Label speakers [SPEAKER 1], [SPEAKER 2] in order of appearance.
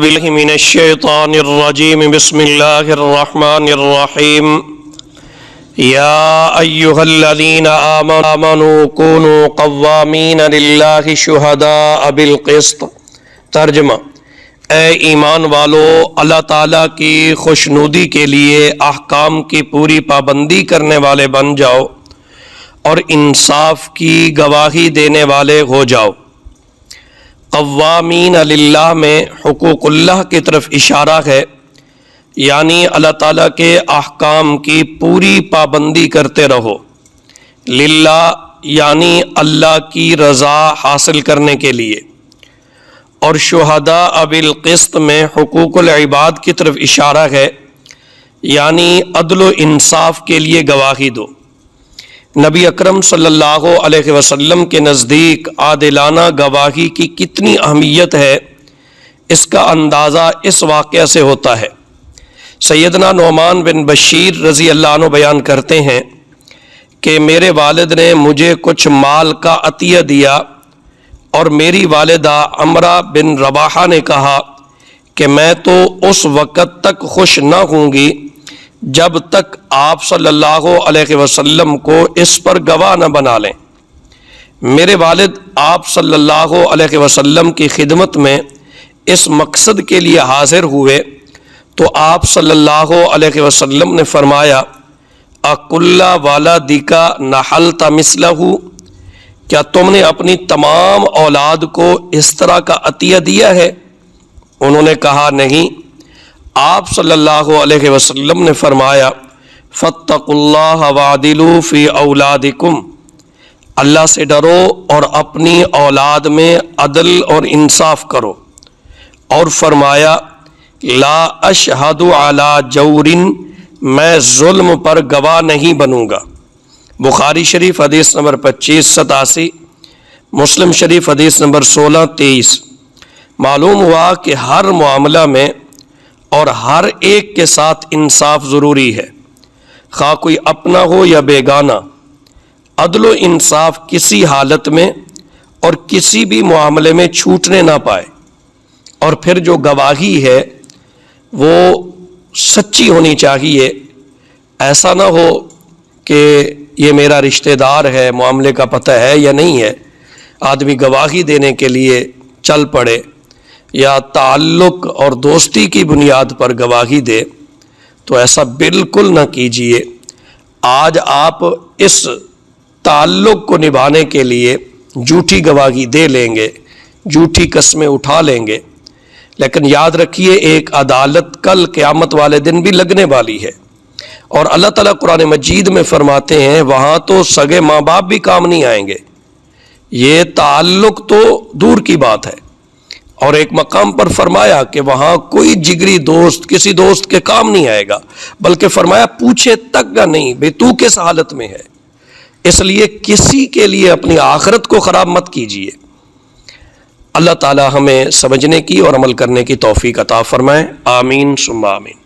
[SPEAKER 1] باللہ من الشیطان الرجیم بسم اللہ الرحمن الرحیم یا ایہا الذین آمنوا کونوا قوامین للہ شہداء بالقسط۔ ترجمہ: اے ایمان والو، اللہ تعالیٰ کی خوشنودی کے لیے احکام کی پوری پابندی کرنے والے بن جاؤ اور انصاف کی گواہی دینے والے ہو جاؤ۔ قوامین للہ میں حقوق اللہ کی طرف اشارہ ہے، یعنی اللہ تعالیٰ کے احکام کی پوری پابندی کرتے رہو۔ للہ یعنی اللہ کی رضا حاصل کرنے کے لیے، اور شہداء بالقسط میں حقوق العباد کی طرف اشارہ ہے، یعنی عدل و انصاف کے لیے گواہی دو۔ نبی اکرم صلی اللہ علیہ وسلم کے نزدیک عادلانہ گواہی کی کتنی اہمیت ہے، اس کا اندازہ اس واقعہ سے ہوتا ہے۔ سیدنا نعمان بن بشیر رضی اللہ عنہ بیان کرتے ہیں کہ میرے والد نے مجھے کچھ مال کا عطیہ دیا اور میری والدہ عمرہ بن رواحہ نے کہا کہ میں تو اس وقت تک خوش نہ ہوں گی جب تک آپ صلی اللہ علیہ وسلم کو اس پر گواہ نہ بنا لیں۔ میرے والد آپ صلی اللہ علیہ وسلم کی خدمت میں اس مقصد کے لیے حاضر ہوئے تو آپ صلی اللہ علیہ وسلم نے فرمایا: اَكُلَّ وَلَدِكَ نَحَلْتَ مِثْلَهُ، کیا تم نے اپنی تمام اولاد کو اس طرح کا عطیہ دیا ہے؟ انہوں نے کہا نہیں۔ آپ صلی اللہ علیہ وسلم نے فرمایا: فَاتَّقُوا اللَّهَ وَعْدِلُوا فِي أَوْلَادِكُمْ، اللہ سے ڈرو اور اپنی اولاد میں عدل اور انصاف کرو۔ اور فرمایا: لا اشہد علی جور، میں ظلم پر گواہ نہیں بنوں گا۔ بخاری شریف حدیث نمبر 2587، مسلم شریف حدیث نمبر 1623۔ معلوم ہوا کہ ہر معاملہ میں اور ہر ایک کے ساتھ انصاف ضروری ہے، خواہ کوئی اپنا ہو یا بیگانہ۔ عدل و انصاف کسی حالت میں اور کسی بھی معاملے میں چھوٹنے نہ پائے، اور پھر جو گواہی ہے وہ سچی ہونی چاہیے۔ ایسا نہ ہو کہ یہ میرا رشتہ دار ہے، معاملے کا پتہ ہے یا نہیں ہے، آدمی گواہی دینے کے لیے چل پڑے یا تعلق اور دوستی کی بنیاد پر گواہی دے، تو ایسا بالکل نہ کیجیے۔ آج آپ اس تعلق کو نبھانے کے لیے جھوٹی گواہی دے لیں گے، جھوٹی قسمیں اٹھا لیں گے، لیکن یاد رکھیے ایک عدالت کل قیامت والے دن بھی لگنے والی ہے، اور اللہ تعالیٰ قرآن مجید میں فرماتے ہیں وہاں تو سگے ماں باپ بھی کام نہیں آئیں گے، یہ تعلق تو دور کی بات ہے۔ اور ایک مقام پر فرمایا کہ وہاں کوئی جگری دوست کسی دوست کے کام نہیں آئے گا، بلکہ فرمایا پوچھے تک گا نہیں بھئی تو کس حالت میں ہے۔ اس لیے کسی کے لیے اپنی آخرت کو خراب مت کیجیے۔ اللہ تعالی ہمیں سمجھنے کی اور عمل کرنے کی توفیق عطا فرمائے، آمین ثم آمین۔